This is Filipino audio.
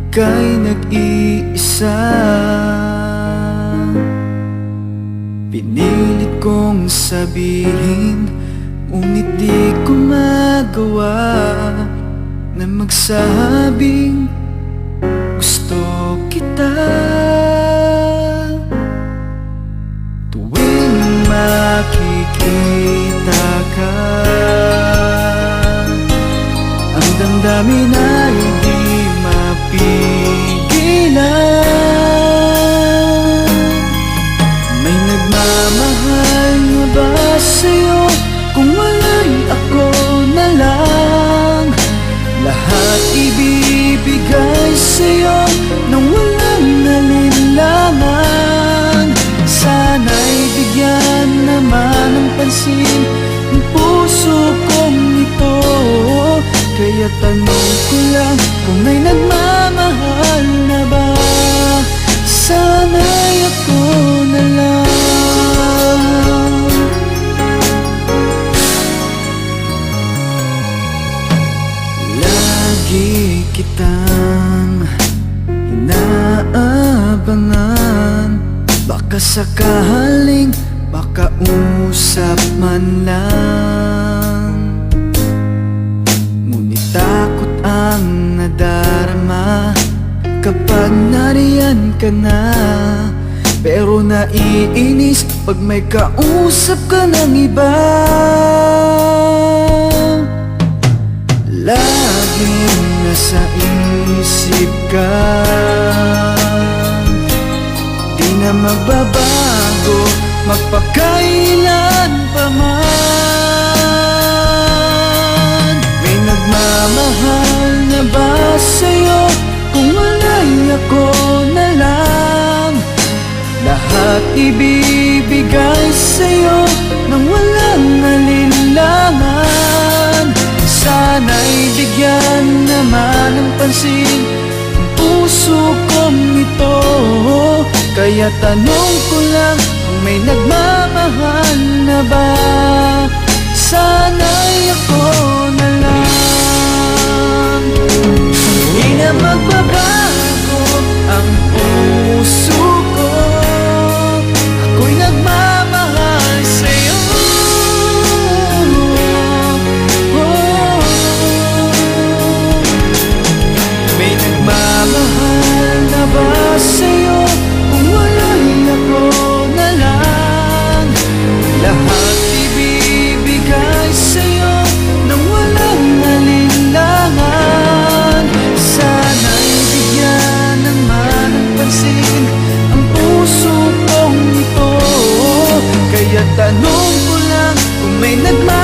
ika'y nag-iisa. Pinilit kong sabihin, ngunit di ko magawa na magsabing gusto kita. Tuwing makikita ka, ang damdamin ay di mapigilan. May nagmamahal na ba sa'yo? Kung wala'y ako na lang, lahat ibibigay sa'yo nang walang alinlangan. Sana'y bigyan naman ng pansin ang puso kong ito. Kaya tanong ko lang kung may nagmamahal na ba. Sana'y ako na lang. Lagi kitang inaabangan, baka sakaling makausap man lang. Ngunit takot ang nadarama kapag nariyan ka na. Pero naiinis pag may kausap ka ng iba. Laging nasa isip ka, di na magbabago magpakailan pa man. May nagmamahal na ba sa'yo? Kung wala'y ako na lang, lahat ibibigay sa'yo nang walang alinlangan. Sana'y bigyan naman ng pansin ang puso kong ito. Kaya tanong ko lang kung may nagmamahal na ba. Sana'y ako na lang. Hindi na magbabago ang puso ko, ako'y nagmamahal sa'yo. May nagmamahal na ba sa'yo? Kung wala'y ako na lang, lahat ibibigay sa'yo nang walang alinlangan. Sana'y bigyan naman ng pansin ang puso kong ito. Kaya tanong ko lang kung may nagmamahal